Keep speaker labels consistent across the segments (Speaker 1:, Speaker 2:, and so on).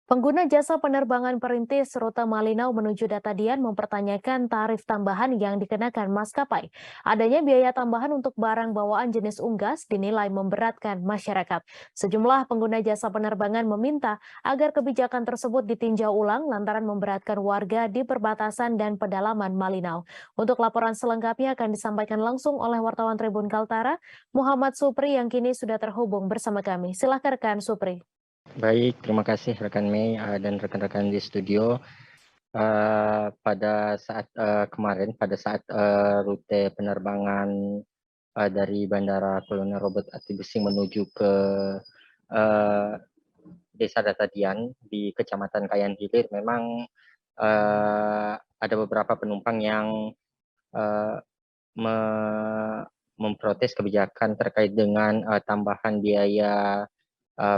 Speaker 1: Pengguna jasa penerbangan perintis rute Malinau menuju Datadian mempertanyakan tarif tambahan yang dikenakan maskapai. Adanya biaya tambahan untuk barang bawaan jenis unggas dinilai memberatkan masyarakat. Sejumlah pengguna jasa penerbangan meminta agar kebijakan tersebut ditinjau ulang lantaran memberatkan warga di perbatasan dan pedalaman Malinau. Untuk laporan selengkapnya akan disampaikan langsung oleh wartawan Tribun Kaltara, Muhammad Supri yang kini sudah terhubung bersama kami. Silakan rekan Supri.
Speaker 2: Baik, terima kasih rekan Mei dan rekan-rekan di studio. Pada saat kemarin, pada saat rute penerbangan dari Bandara Kolonel Robert Atibusing menuju ke eh, Desa Datadian di Kecamatan Kayan Hilir, memang ada beberapa penumpang yang eh, memprotes kebijakan terkait dengan tambahan biaya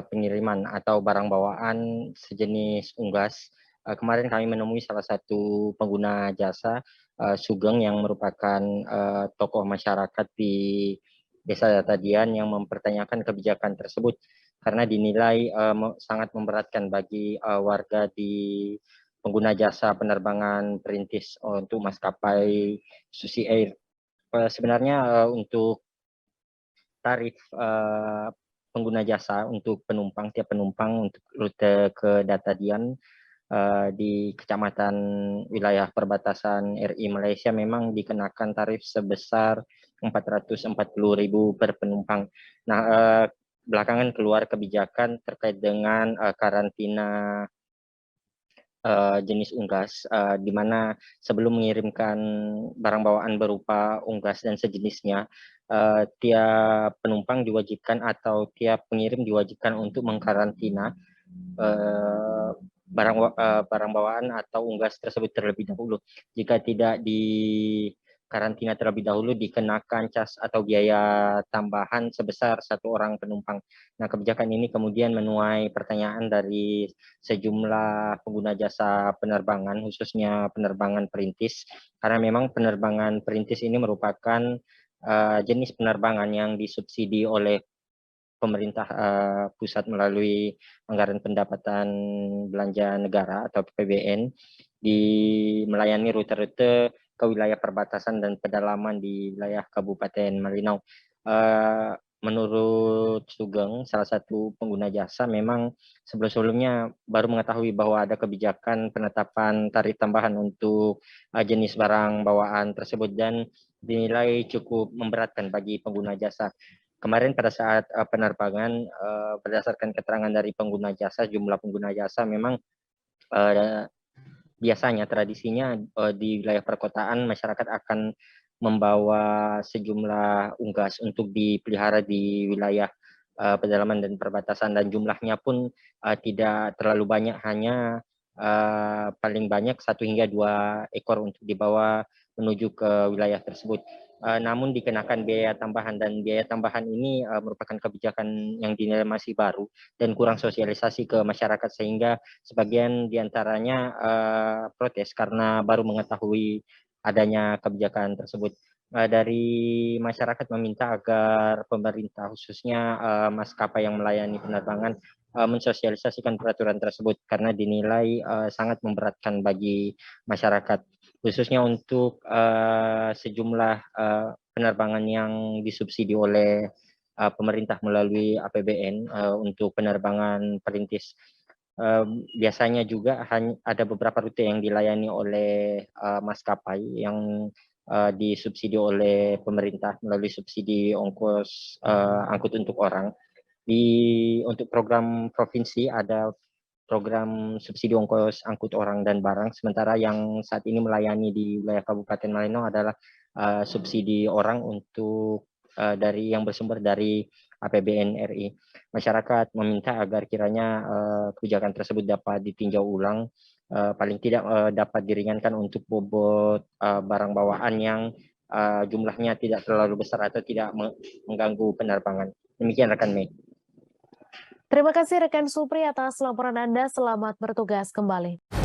Speaker 2: pengiriman atau barang bawaan sejenis unggas. Kemarin kami menemui salah satu pengguna jasa, Sugeng, yang merupakan tokoh masyarakat di Desa Datadian yang mempertanyakan kebijakan tersebut karena dinilai sangat memberatkan bagi warga di pengguna jasa penerbangan perintis untuk maskapai Susi Air. Sebenarnya untuk tarif pengguna jasa untuk penumpang, tiap penumpang untuk rute ke Datadian di kecamatan wilayah perbatasan RI Malaysia memang dikenakan tarif sebesar 440.000 per penumpang. Nah, belakangan keluar kebijakan terkait dengan karantina jenis unggas, di mana sebelum mengirimkan barang bawaan berupa unggas dan sejenisnya, tiap penumpang diwajibkan atau tiap pengirim diwajibkan untuk mengkarantina eh, barang bawaan atau unggas tersebut terlebih dahulu. Jika tidak di karantina terlebih dahulu, dikenakan cas atau biaya tambahan sebesar satu orang penumpang. Nah, kebijakan ini kemudian menuai pertanyaan dari sejumlah pengguna jasa penerbangan, khususnya penerbangan perintis, karena memang penerbangan perintis ini merupakan jenis penerbangan yang disubsidi oleh pemerintah pusat melalui anggaran pendapatan belanja negara atau PBN di melayani rute-rute ke wilayah perbatasan dan pedalaman di wilayah Kabupaten Malinau. Menurut Sugeng, salah satu pengguna jasa, memang sebelum-sebelumnya baru mengetahui bahwa ada kebijakan penetapan tarif tambahan untuk jenis barang bawaan tersebut dan dinilai cukup memberatkan bagi pengguna jasa. Kemarin pada saat penerbangan, berdasarkan keterangan dari pengguna jasa, jumlah pengguna jasa memang biasanya tradisinya di wilayah perkotaan masyarakat akan membawa sejumlah unggas untuk dipelihara di wilayah pedalaman dan perbatasan, dan jumlahnya pun tidak terlalu banyak, hanya paling banyak 1 hingga 2 ekor untuk dibawa menuju ke wilayah tersebut. Namun dikenakan biaya tambahan, dan biaya tambahan ini merupakan kebijakan yang dinilai masih baru dan kurang sosialisasi ke masyarakat, sehingga sebagian diantaranya protes karena baru mengetahui adanya kebijakan tersebut. Dari masyarakat meminta agar pemerintah, khususnya maskapai yang melayani penerbangan, mensosialisasikan peraturan tersebut karena dinilai sangat memberatkan bagi masyarakat, khususnya untuk sejumlah penerbangan yang disubsidi oleh pemerintah melalui APBN untuk penerbangan perintis. Biasanya juga ada beberapa rute yang dilayani oleh maskapai yang disubsidi oleh pemerintah melalui subsidi ongkos angkut untuk orang. Untuk program provinsi ada program subsidi ongkos angkut orang dan barang, sementara yang saat ini melayani di wilayah Kabupaten Malinau adalah subsidi orang untuk dari yang bersumber dari APBN RI. Masyarakat meminta agar kiranya kebijakan tersebut dapat ditinjau ulang, paling tidak dapat diringankan untuk bobot barang bawaan yang jumlahnya tidak terlalu besar atau tidak mengganggu penerbangan. Demikian rekan Mei.
Speaker 1: Terima kasih rekan Supri atas laporan Anda. Selamat bertugas kembali.